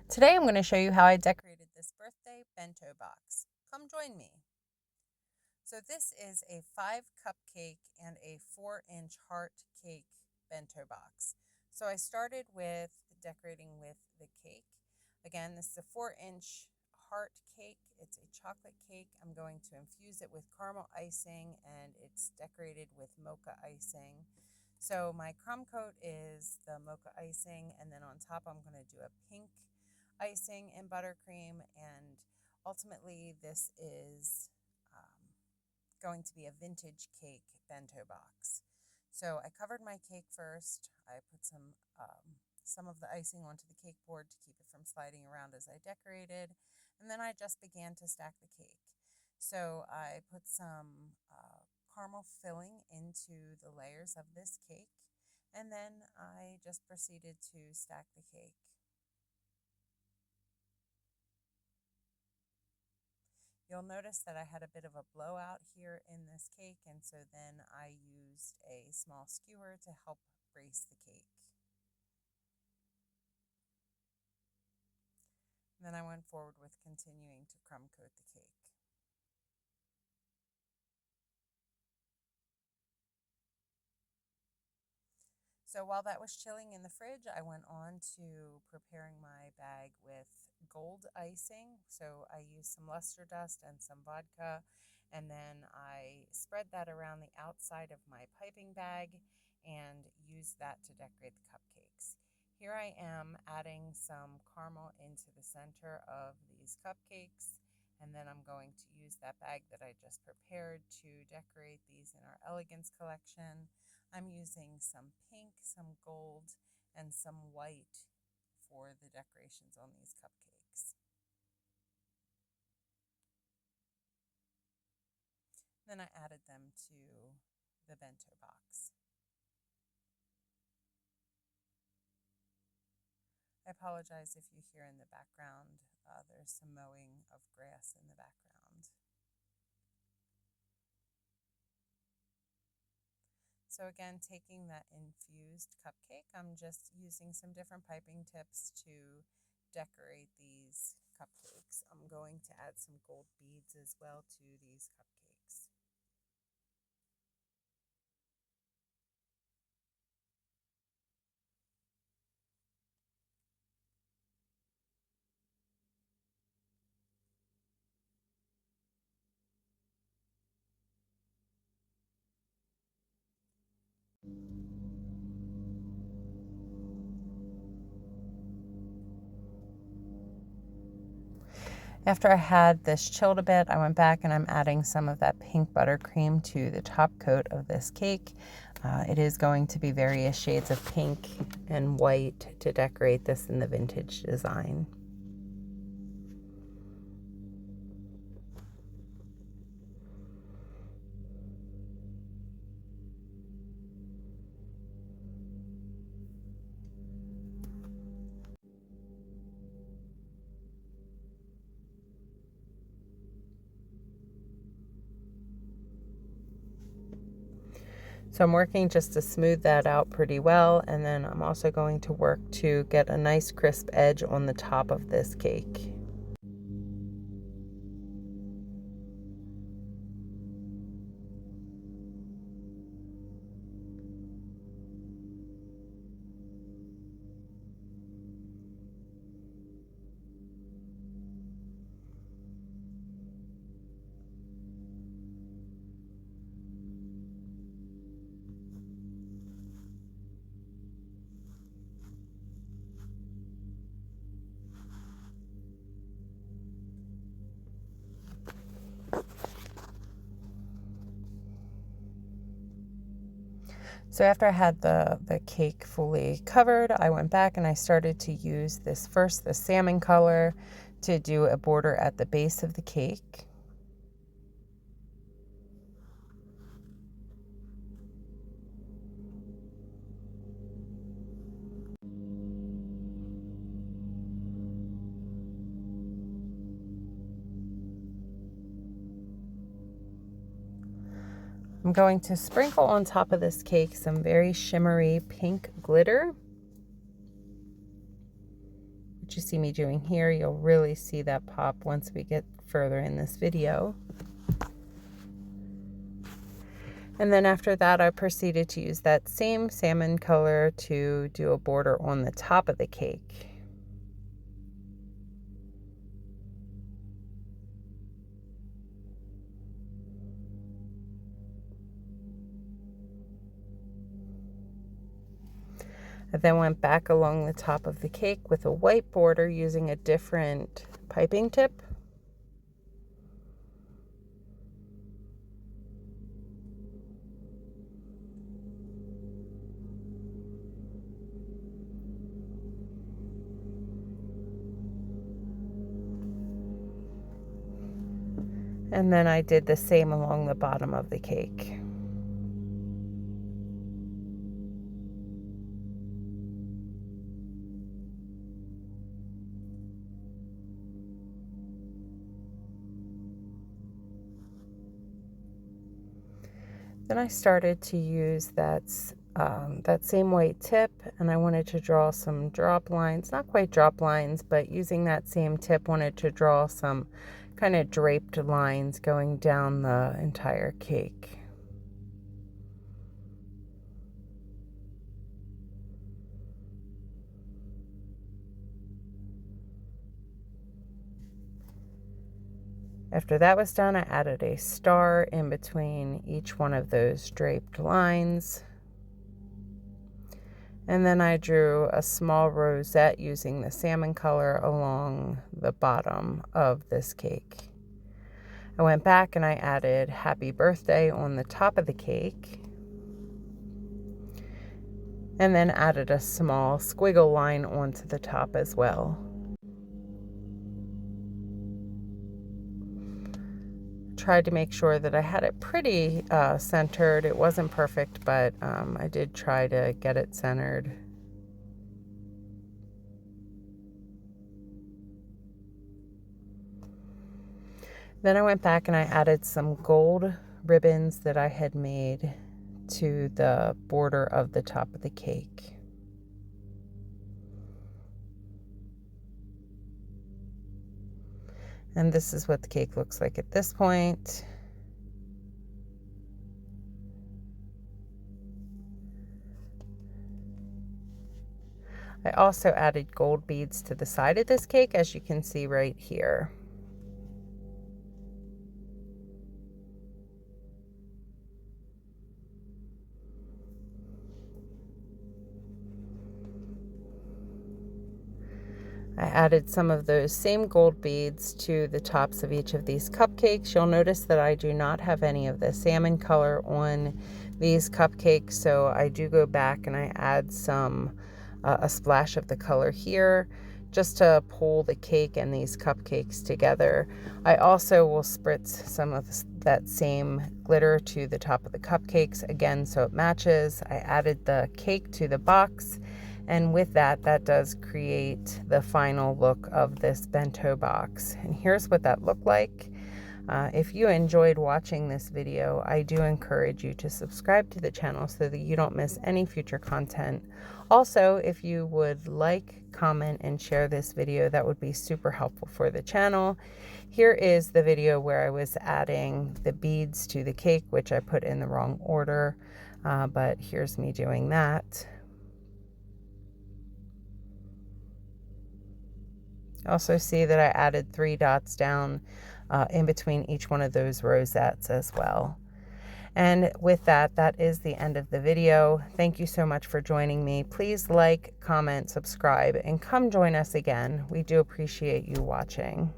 Today I'm going to show you how I decorated this birthday bento box. Come join me. So this is a 5 cupcake and a 4-inch heart cake bento box. So I started with decorating with the cake. Again, this is a 4-inch heart cake. It's a chocolate cake. I'm going to infuse it with caramel icing, and it's decorated with mocha icing. So my crumb coat is the mocha icing, and then on top I'm going to do a pink icing and buttercream, and ultimately this is going to be a vintage cake bento box. So I covered my cake first. I put some of the icing onto the cake board to keep it from sliding around as I decorated, and then I just began to stack the cake. So I put some caramel filling into the layers of this cake, and then I just proceeded to stack the cake. You'll notice that I had a bit of a blowout here in this cake, and so then I used a small skewer to help brace the cake. And then I went forward with continuing to crumb coat the cake. So while that was chilling in the fridge, I went on to preparing my bag with gold icing. So I used some luster dust and some vodka, and then I spread that around the outside of my piping bag and used that to decorate the cupcakes. Here I am adding some caramel into the center of these cupcakes, and then I'm going to use that bag that I just prepared to decorate these in our Elegance collection. I'm using some pink, some gold, and some white for the decorations on these cupcakes. Then I added them to the bento box. I apologize if you hear in the background, there's some mowing of grass in the background. So again, taking that infused cupcake, I'm just using some different piping tips to decorate these cupcakes. I'm going to add some gold beads as well to these cupcakes. After I had this chilled a bit, I went back and I'm adding some of that pink buttercream to the top coat of this cake. It is going to be various shades of pink and white to decorate this in the vintage design. So I'm working just to smooth that out pretty well, and then I'm also going to work to get a nice crisp edge on the top of this cake. So after I had the cake fully covered, I went back and I started to use the salmon color, to do a border at the base of the cake. I'm going to sprinkle on top of this cake some very shimmery pink glitter, which you see me doing here, you'll really see that pop once we get further in this video. And then after that, I proceeded to use that same salmon color to do a border on the top of the cake. I then went back along the top of the cake with a white border using a different piping tip. And then I did the same along the bottom of the cake. Then I started to use that same white tip, and I wanted to draw some drop lines, not quite drop lines, but using that same tip, wanted to draw some kind of draped lines going down the entire cake. After that was done, I added a star in between each one of those draped lines. And then I drew a small rosette using the salmon color along the bottom of this cake. I went back and I added happy birthday on the top of the cake. And then added a small squiggle line onto the top as well. Tried to make sure that I had it pretty centered. It wasn't perfect, but I did try to get it centered. Then I went back and I added some gold ribbons that I had made to the border of the top of the cake. And this is what the cake looks like at this point. I also added gold beads to the side of this cake, as you can see right here. I added some of those same gold beads to the tops of each of these cupcakes. You'll notice that I do not have any of the salmon color on these cupcakes, so I do go back and I add a splash of the color here just to pull the cake and these cupcakes together. I also will spritz some of that same glitter to the top of the cupcakes again so it matches. I added the cake to the box. And with that does create the final look of this bento box. And here's what that looked like. If you enjoyed watching this video, I do encourage you to subscribe to the channel so that you don't miss any future content. Also, if you would like, comment, and share this video, that would be super helpful for the channel. Here is the video where I was adding the beads to the cake, which I put in the wrong order, but here's me doing that. Also see that I added 3 dots down in between each one of those rosettes as well. And with that is the end of the video. Thank you so much for joining me. Please like, comment, subscribe, and come join us again. We do appreciate you watching.